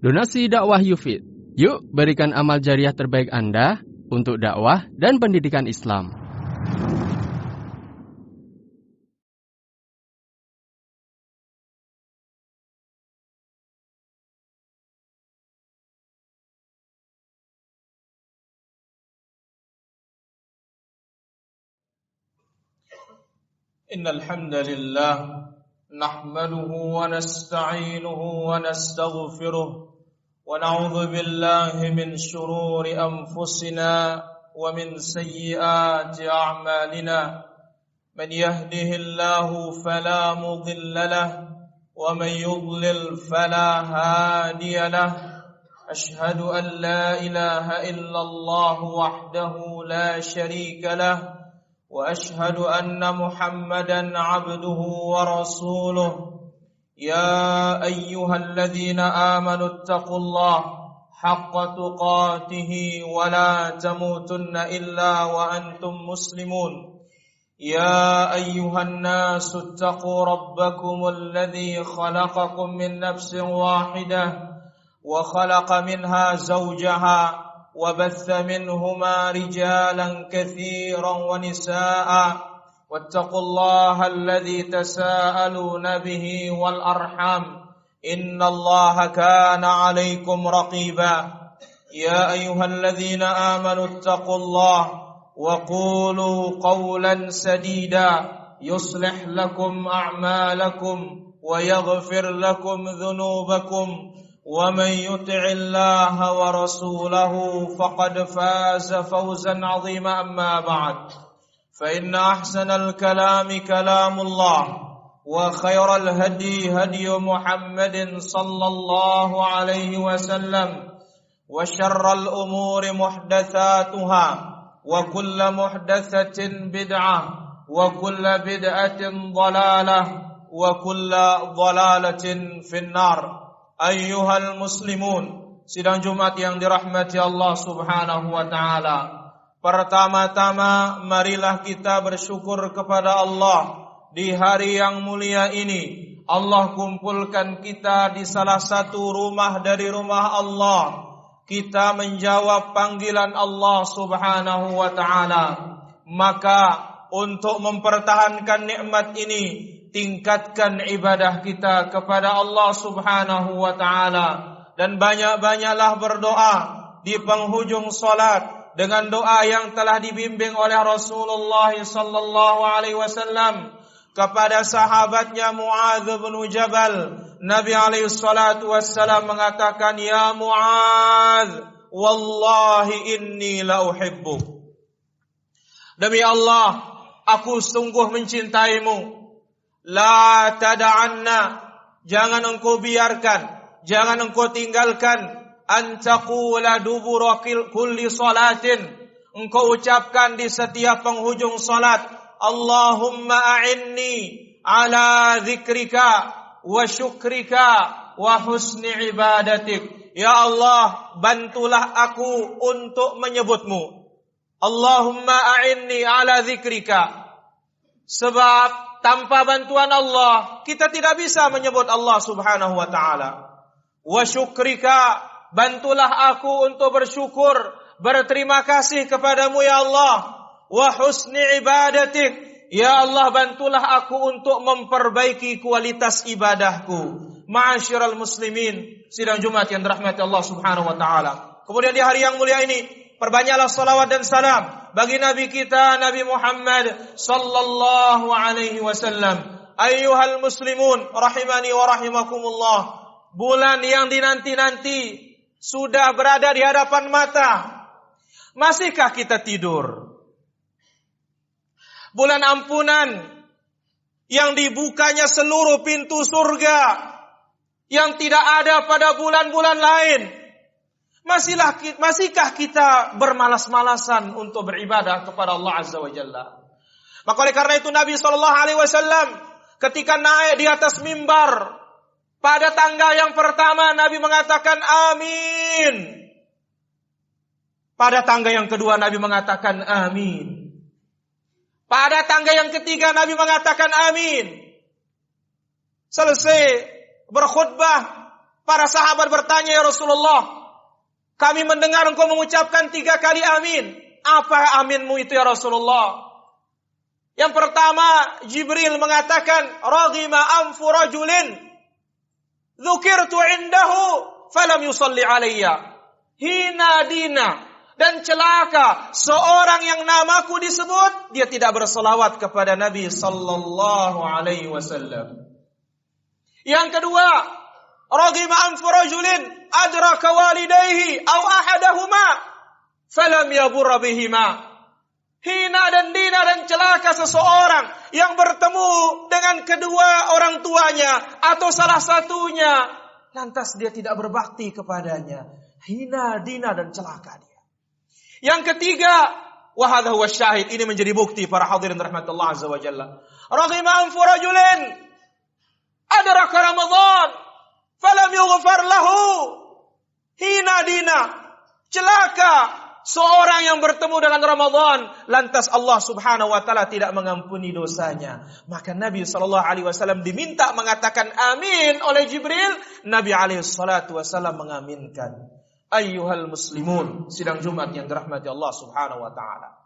Donasi dakwah Yufid. Yuk berikan amal jariah terbaik Anda untuk dakwah dan pendidikan Islam. Innal hamdalillah nahmaduhu wa nasta'inuhu wa nastaghfiruh wa na'udzu billahi min shururi anfusina wa min sayyiati a'malina man yahdihillahu fala mudilla lahu wa man yudlil fala hadiya lahu ashhadu an la ilaha illallah wahdahu la sharika lahu وأشهد أن محمدا عبده ورسوله يا أيها الذين آمنوا اتقوا الله حق تقاته ولا تموتن إلا وأنتم مسلمون يا أيها الناس اتقوا ربكم الذي خلقكم من نفس واحدة وخلق منها زوجها وبث منهما رجالا كثيرا ونساء واتقوا الله الذي تساءلون به والأرحام إن الله كان عليكم رقيبا يا أيها الذين آمنوا اتقوا الله وقولوا قولا سديدا يصلح لكم أعمالكم ويغفر لكم ذنوبكم ومن يطع الله ورسوله فقد فاز فوزا عظيما أما بعد فإن أحسن الكلام كلام الله وخير الهدي هدي محمد صلى الله عليه وسلم وشر الأمور محدثاتها وكل محدثة بدعة وكل بدعة ضلالة وكل ضلالة في النار. Ayyuhal muslimun, sidang Jumat yang dirahmati Allah subhanahu wa ta'ala. Pertama-tama marilah kita bersyukur kepada Allah di hari yang mulia ini. Allah kumpulkan kita di salah satu rumah dari rumah Allah. Kita menjawab panggilan Allah subhanahu wa ta'ala. Maka untuk mempertahankan nikmat ini, tingkatkan ibadah kita kepada Allah subhanahu wa ta'ala. Dan banyak-banyaklah berdoa di penghujung salat dengan doa yang telah dibimbing oleh Rasulullah sallallahu alaihi wasallam kepada sahabatnya Muadz bin Jabal. Nabi alaihi salatu wassalam mengatakan, "Ya Muadz, wallahi inni la uhibbuk." Demi Allah, aku sungguh mencintaimu. La tada'anna, jangan engkau biarkan, jangan engkau tinggalkan, antaqula dubura kulli salatin, engkau ucapkan di setiap penghujung salat, Allahumma a'inni ala dzikrika wa syukrika wa husni ibadatik. Ya Allah, bantulah aku untuk menyebutmu. Allahumma a'inni ala dzikrika. Sebab tanpa bantuan Allah, kita tidak bisa menyebut Allah subhanahu wa ta'ala. Wa syukrika, bantulah aku untuk bersyukur, berterima kasih kepadamu ya Allah. Wa husni ibadatik, ya Allah bantulah aku untuk memperbaiki kualitas ibadahku. Ma'asyiral muslimin, sidang Jumat yang dirahmati Allah subhanahu wa ta'ala. Kemudian di hari yang mulia ini, perbanyaklah salawat dan salam bagi Nabi kita, Nabi Muhammad sallallahu alaihi wasallam. Ayyuhal muslimun, rahimani wa rahimakumullah. Bulan yang dinanti-nanti sudah berada di hadapan mata. Masihkah kita tidur? Bulan ampunan yang dibukanya seluruh pintu surga yang tidak ada pada bulan-bulan lain. Masihkah kita bermalas-malasan untuk beribadah kepada Allah Azza wa Jalla? Maka oleh karena itu Nabi SAW ketika naik di atas mimbar pada tangga yang pertama Nabi mengatakan amin. Pada tangga yang kedua Nabi mengatakan amin. Pada tangga yang ketiga Nabi mengatakan amin. Selesai berkhutbah, Para sahabat bertanya, ya Rasulullah, kami mendengar engkau mengucapkan 3 kali amin. Apa aminmu itu ya Rasulullah? Yang pertama, Jibril mengatakan, raghima anfu rajulin dzukirtu indahu falam yusalli alayya. Hina dina dan celaka seorang yang namaku disebut, dia tidak berselawat kepada Nabi sallallahu alaihi wasallam. Yang kedua, raghima anfu rajulin adraka walidayhi aw ahadahuma falam yaburra bihima. Hina dan dina dan celaka seseorang yang bertemu dengan kedua orang tuanya atau salah satunya, lantas dia tidak berbakti kepadanya. Hina, dina dan celaka dia. Yang ketiga, wa hadha huwa syahid, ini menjadi bukti para hadirin rahmatullah azza wa jalla. Raghima anfu rajulin adraka Ramadan falam yughfar lahu. Hina, dina, celaka seorang yang bertemu dengan Ramadan, lantas Allah subhanahu wa ta'ala tidak mengampuni dosanya. Maka Nabi SAW diminta mengatakan amin oleh Jibril. Nabi SAW mengaminkan. Ayyuhal muslimun, sidang Jumat yang dirahmati Allah subhanahu wa ta'ala.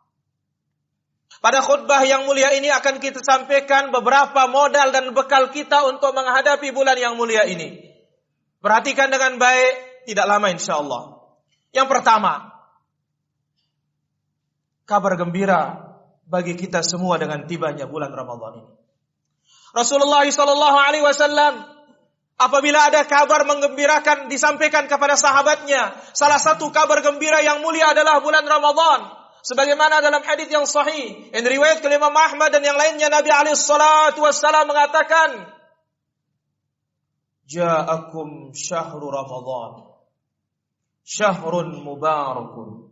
Pada khutbah yang mulia ini akan kita sampaikan beberapa modal dan bekal kita untuk menghadapi bulan yang mulia ini. Perhatikan dengan baik, tidak lama insyaAllah. Yang pertama, kabar gembira bagi kita semua dengan tibanya bulan Ramadan ini. Rasulullah SAW apabila ada kabar menggembirakan disampaikan kepada sahabatnya, salah satu kabar gembira yang mulia adalah bulan Ramadan. Sebagaimana dalam hadis yang sahih yang riwayat oleh Imam Ahmad dan yang lainnya, Nabi SAW mengatakan, "Ja'akum syahru Ramadan, syahrun mubarakun.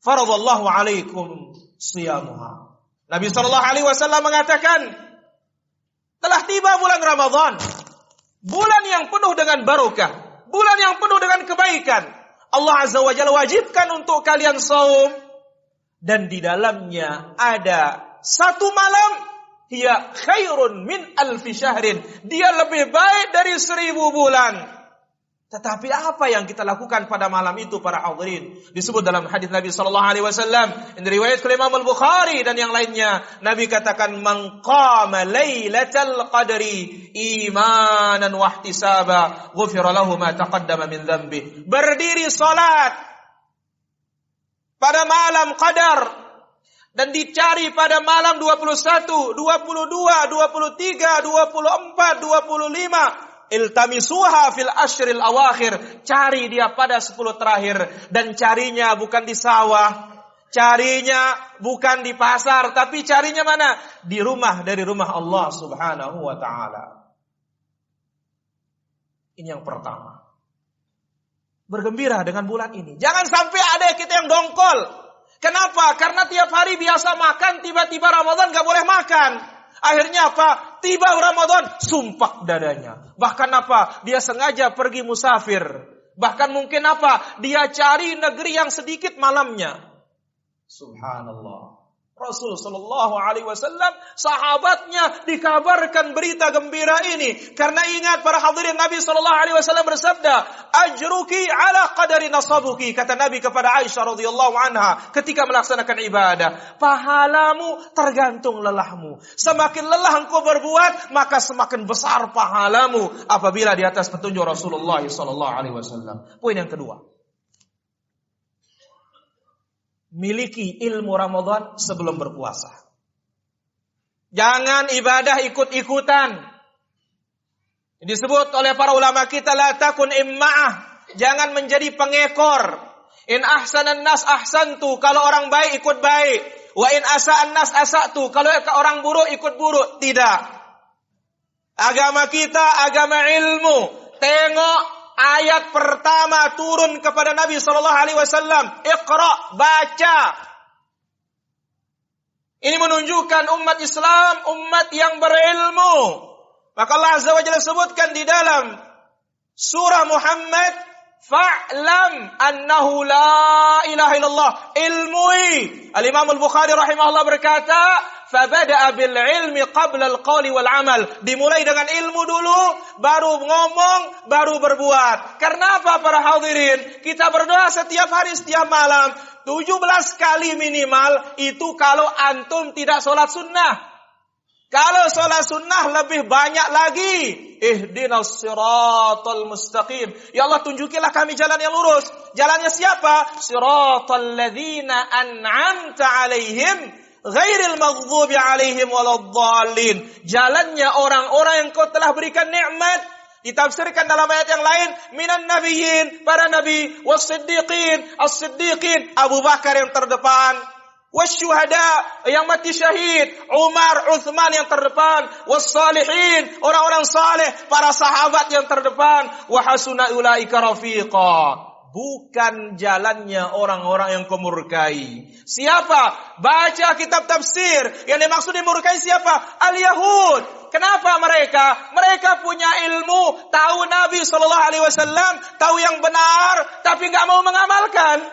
Faradallahu alaikum siyamuha." Nabi SAW mengatakan, telah tiba bulan Ramadan, bulan yang penuh dengan barokah, bulan yang penuh dengan kebaikan. Allah Azza wa Jalla wajibkan untuk kalian saum, dan di dalamnya ada satu malam, hiya khairun min alfi syahrin, dia lebih baik dari 1000 bulan. Tetapi apa yang kita lakukan pada malam itu para hadirin? Disebut dalam hadis Nabi sallallahu alaihi wasallam, ini riwayat Imam Al-Bukhari dan yang lainnya. Nabi katakan, "Man qama lailatal qadri imanan wa ihtisaba, ghufira lahu ma taqaddama min dhanbi." Berdiri salat pada malam Qadar dan dicari pada malam 21, 22, 23, 24, 25. Iltamisuha fil ashril awakhir, cari dia pada 10 terakhir, dan carinya bukan di sawah, carinya bukan di pasar, tapi carinya mana? Di rumah dari rumah Allah subhanahu wa ta'ala. Ini yang pertama. Bergembira dengan bulan ini. Jangan sampai ada kita yang dongkol. Kenapa? Karena tiap hari biasa makan, tiba-tiba Ramadan gak boleh makan. Akhirnya apa? Tiba Ramadan, sumpah dadanya. Bahkan apa? Dia sengaja pergi musafir. Bahkan mungkin apa? Dia cari negeri yang sedikit malamnya. Subhanallah. Rasul sallallahu alaihi wasallam, sahabatnya dikabarkan berita gembira ini. Karena ingat para hadirin, Nabi sallallahu alaihi wasallam bersabda, "Ajruki ala qadari nasabuki." Kata Nabi kepada Aisyah radhiyallahu anha ketika melaksanakan ibadah, "Pahalamu tergantung lelahmu. Semakin lelah engkau berbuat, maka semakin besar pahalamu apabila di atas petunjuk Rasulullah sallallahu alaihi wasallam." Poin yang kedua, miliki ilmu Ramadan sebelum berpuasa. Jangan ibadah ikut-ikutan. Disebut oleh para ulama kita, la takun imma'ah. Jangan menjadi pengekor. In ahsanan nas ahsantu, kalau orang baik ikut baik. Wa in asa'an nas asa'tu, kalau orang buruk ikut buruk. Tidak. Agama kita agama ilmu. Tengok ayat pertama turun kepada Nabi sallallahu alaihi wasallam, Iqra, baca. Ini menunjukkan umat Islam umat yang berilmu. Maka Allah Azza wa Jalla sebutkan di dalam surah Muhammad, fa'lam annahu la ilaha illallah. Ilmui. Al-Imam Al-Bukhari rahimahullah berkata, Fabada'a bil ilmi qabla al-qawli wal amal. Dimulai dengan ilmu dulu, baru ngomong, baru berbuat. Karena apa para hadirin? Kita berdoa setiap hari, setiap malam. 17 kali minimal, itu kalau antum tidak sholat sunnah. Kalau sholat sunnah lebih banyak lagi. Ihdinas siratal mustaqim. Ya Allah, tunjukilah kami jalan yang lurus. Jalannya siapa? Siratal ladzina an'amta alaihim ghairil maghdubi alaihim waladdallin. Jalannya orang-orang yang kau telah berikan nikmat. Ditafsirkan dalam ayat yang lain, minan nabiyyin, para nabi, was-siddiqin, as-siddiqin, Abu Bakar yang terdepan, wasyuhada yang mati syahid, Umar, Uthman yang terdepan, was-salihin, orang-orang saleh, para sahabat yang terdepan, wa hasuna ulaika rafiqa. Bukan jalannya orang-orang yang kau murkai. Siapa? Baca kitab tafsir. Yang dimaksud dimurkai siapa? Al-Yahud. Kenapa mereka? Mereka punya ilmu, tahu Nabi SAW, tahu yang benar, tapi nggak mau mengamalkan.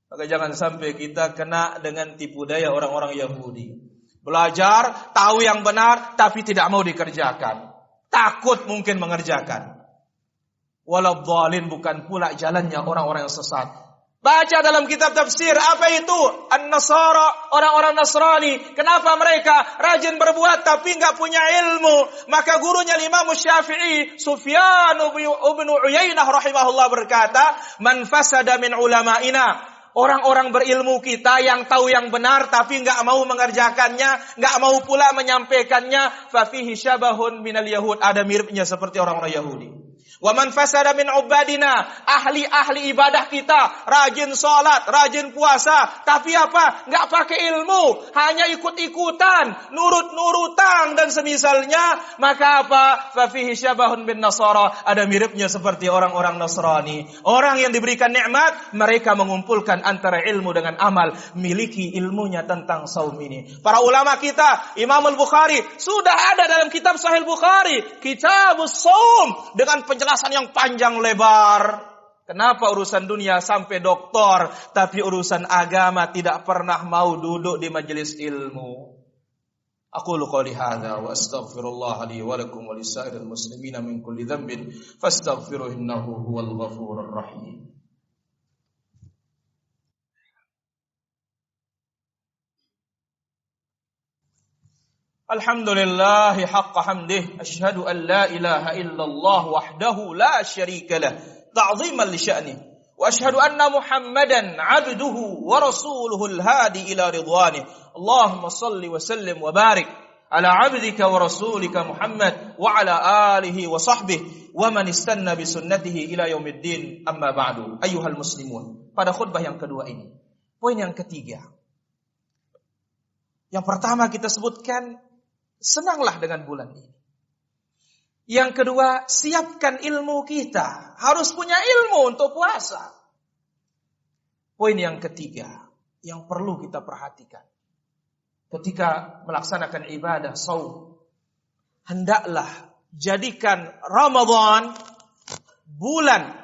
Maka jangan sampai kita kena dengan tipu daya orang-orang Yahudi. Belajar, tahu yang benar, tapi tidak mau dikerjakan. Takut mungkin mengerjakan. Waladhdallin, bukan pula jalannya orang-orang yang sesat. Baca dalam kitab tafsir, apa itu? An-Nasara, orang-orang Nasrani. Kenapa mereka rajin berbuat tapi enggak punya ilmu? Maka gurunya Imam Syafi'i, Sufyan bin Uyainah rahimahullah berkata, "Man fasada min ulama'ina." Orang-orang berilmu kita yang tahu yang benar tapi enggak mau mengerjakannya, enggak mau pula menyampaikannya, fa fihi syabahun minal yahud, ada miripnya seperti orang-orang Yahudi. Wa man fasada min ubadina, ahli-ahli ibadah kita, rajin salat, rajin puasa, tapi apa? Enggak pakai ilmu, hanya ikut-ikutan, nurut-nurutan dan semisalnya, maka apa? Fa fihi syabahun bin nasara, ada miripnya seperti orang-orang Nasrani. Orang yang diberikan nikmat, mereka mengumpulkan antara ilmu dengan amal, miliki ilmunya tentang saum ini. Para ulama kita, Imam Al-Bukhari, sudah ada dalam kitab Sahih Bukhari, Kitabus Shaum, dengan penjelasan yang panjang lebar. Kenapa urusan dunia sampai doktor, tapi urusan agama tidak pernah mau duduk di majelis ilmu. Aqulu qouli hadza wa astaghfirullah li wa lakum wa lisairil muslimina min kulli dhanbin fastaghfiruhu innahu huwal ghafurur rahim. Alhamdulillahi haqqa hamdih, asyhadu an la ilaha illallah wahdahu la syarika lah, ta'ziman li sya'nih, wa asyhadu anna Muhammadan 'abduhu wa rasuluhu al-hadi ila ridwanih. Allahumma salli wa sallim wa barik ala 'abdika wa rasulika Muhammad wa ala alihi wa sahbihi wa man istanna bi sunnatihi ila yaumiddin. Amma ba'du. Ayyuhal muslimun, pada khutbah yang kedua ini, poin yang ketiga. Yang pertama kita sebutkan, senanglah dengan bulan ini. Yang kedua, siapkan ilmu kita. Harus punya ilmu untuk puasa. Poin yang ketiga, yang perlu kita perhatikan. Ketika melaksanakan ibadah saum, hendaklah jadikan Ramadan bulan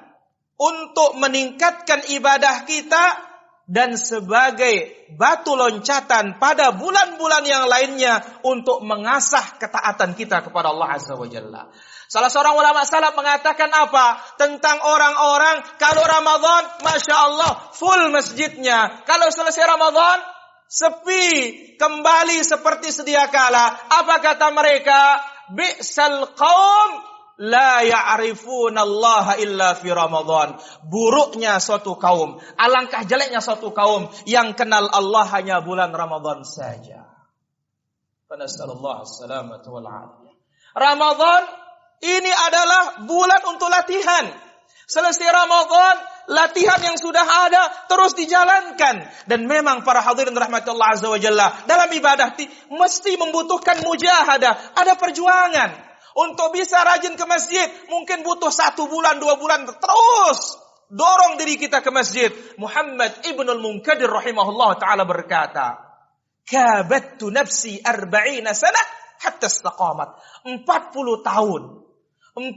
untuk meningkatkan ibadah kita dan sebagai batu loncatan pada bulan-bulan yang lainnya untuk mengasah ketaatan kita kepada Allah Azza wa Jalla. Salah seorang ulama salaf mengatakan apa? Tentang orang-orang kalau Ramadan, Masya Allah, full masjidnya. Kalau selesai Ramadan, sepi kembali seperti sedia kala. Apa kata mereka? Bi'sal qaum la ya'rifuna Allah illa fi Ramadan. Buruknya suatu kaum, alangkah jeleknya suatu kaum yang kenal Allah hanya bulan Ramadan saja. Nasallallahu as-salamata wal afiyah. Ramadan ini adalah bulan untuk latihan. Selesai Ramadan, latihan yang sudah ada terus dijalankan. Dan memang para hadirin rahmatullah azza wa jalla, dalam ibadah mesti membutuhkan mujahadah, ada perjuangan. Untuk bisa rajin ke masjid, mungkin butuh 1 bulan, 2 bulan, terus dorong diri kita ke masjid. Muhammad ibnul Munkadir rahimahullah ta'ala berkata, kabattu nafsi 40 sanah hatta istaqamat. 40 tahun. 40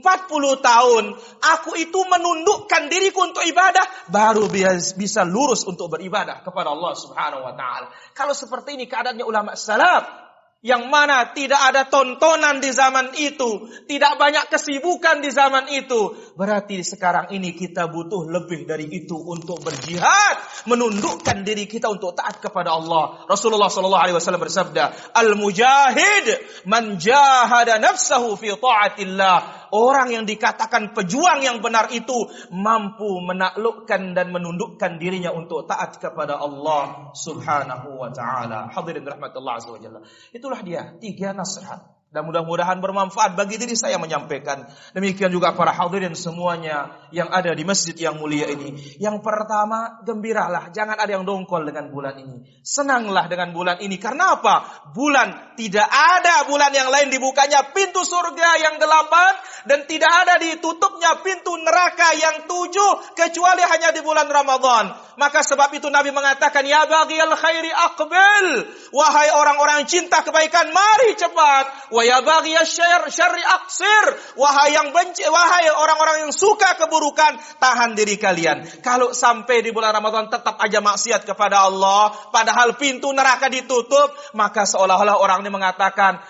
tahun aku itu menundukkan diriku untuk ibadah, baru bisa lurus untuk beribadah kepada Allah Subhanahu wa taala. Kalau seperti ini keadaannya ulama salaf, yang mana tidak ada tontonan di zaman itu, tidak banyak kesibukan di zaman itu, berarti sekarang ini kita butuh lebih dari itu untuk berjihad, menundukkan diri kita untuk taat kepada Allah. Rasulullah sallallahu alaihi wasallam bersabda, "Al-mujahid man jahada nafsahu fi ta'atillah." Orang yang dikatakan pejuang yang benar itu mampu menaklukkan dan menundukkan dirinya untuk taat kepada Allah Subhanahu wa taala. Hadirin rahmatullah azza wa jalla. Itulah dia 3 nasihat. Dan mudah-mudahan bermanfaat bagi diri saya menyampaikan. Demikian juga para hadirin semuanya yang ada di masjid yang mulia ini. Yang pertama, gembiralah. Jangan ada yang dongkol dengan bulan ini. Senanglah dengan bulan ini. Karena apa? Bulan, tidak ada bulan yang lain dibukanya pintu surga yang 8. Dan tidak ada ditutupnya pintu neraka yang 7. Kecuali hanya di bulan Ramadan. Maka sebab itu Nabi mengatakan, "Ya baghiyal khairi aqbil." Wahai orang-orang cinta kebaikan, mari cepat. Wa ya baghiyasy syarri aqsir. Wahai yang benci, wahai orang-orang yang suka keburukan, tahan diri kalian. Kalau sampai di bulan Ramadan tetap aja maksiat kepada Allah, padahal pintu neraka ditutup, maka seolah-olah orang ini mengatakan,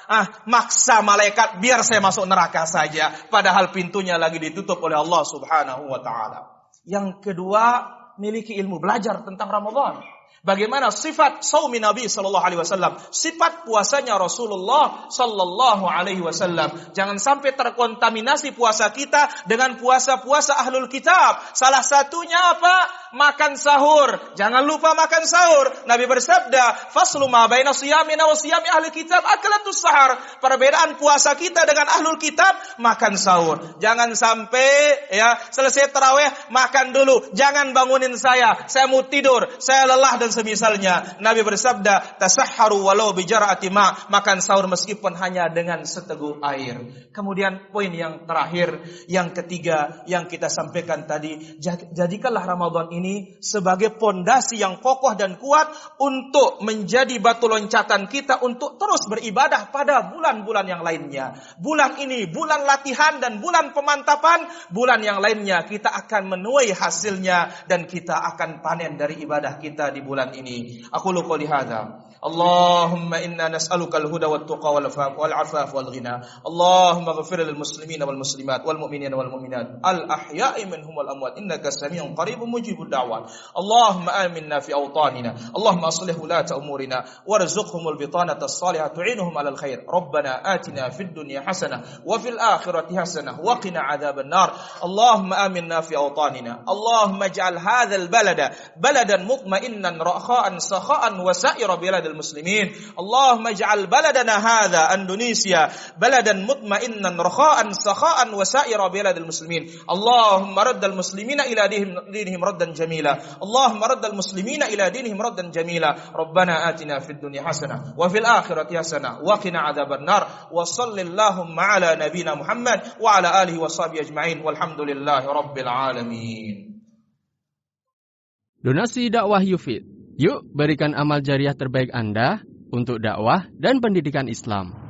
maksa malaikat biar saya masuk neraka saja, padahal pintunya lagi ditutup oleh Allah Subhanahu wa taala. Yang kedua, miliki ilmu, belajar tentang Ramadan. Bagaimana sifat saumi Nabi sallallahu alaihi wasallam, sifat puasanya Rasulullah sallallahu alaihi wasallam. Jangan sampai terkontaminasi puasa kita dengan puasa-puasa ahlul kitab. Salah satunya apa? Makan sahur. Jangan lupa makan sahur. Nabi bersabda, "Faslu ma baina shiyamina wa shiyami ahli kitab akalatus sahar." Perbedaan puasa kita dengan ahlul kitab, makan sahur. Jangan sampai selesai tarawih makan dulu. Jangan bangunin saya mau tidur, saya lelah dan semisalnya. Nabi bersabda, "Tasahharu walau bi jar'ati ma." Makan sahur meskipun hanya dengan seteguk air. Kemudian poin yang terakhir, yang ketiga yang kita sampaikan tadi, jadikanlah Ramadan ini sebagai pondasi yang kokoh dan kuat untuk menjadi batu loncatan kita untuk terus beribadah pada bulan-bulan yang lainnya. Bulan ini bulan latihan dan bulan pemantapan, bulan yang lainnya kita akan menuai hasilnya dan kita akan panen dari ibadah kita di bulan ini. Aku qouli hadza. Allahumma inna nas'aluka al-huda wat-tuqa wal-'afaf wal-ghina. Allahumma ighfir lil muslimina wal muslimat wal mu'minina wal mu'minat al-ahya'i minhum wal amwat innaka samii'un qaribun mujibud da'wat. Allahumma aminna fi awtanina. Allahumma aslih wulata umurina warzuqhumul bitanata as-salihah tu'inuhum 'alal khair. Rabbana atina fid dunya hasanah wa fil akhirati hasanah wa qina 'adzaban nar. Allahumma aminna fi awtanina. Allahumma ij'al hadzal balada baladan mutma'innan rakha'an sakha'an wa sa'ira biladil muslimin. Allahumma ij'al baladana hadza Indonesia baladan mutma'innan rakha'an sakha'an wa sa'ira biladil muslimin. Allahumma raddal muslimina ila dinihim raddan jamila. Allahumma raddal muslimina ila dinihim raddan jamila. Rabbana atina fid dunya hasanah wa fil akhirati hasanah wa qina 'adzaban nar. Wa sallallahu ala nabiyyina Muhammad wa ala alihi wa sahbihi ajma'in. Walhamdulillahi rabbil alamin. Donasi dakwah Yufid. Yuk berikan amal jariah terbaik Anda untuk dakwah dan pendidikan Islam.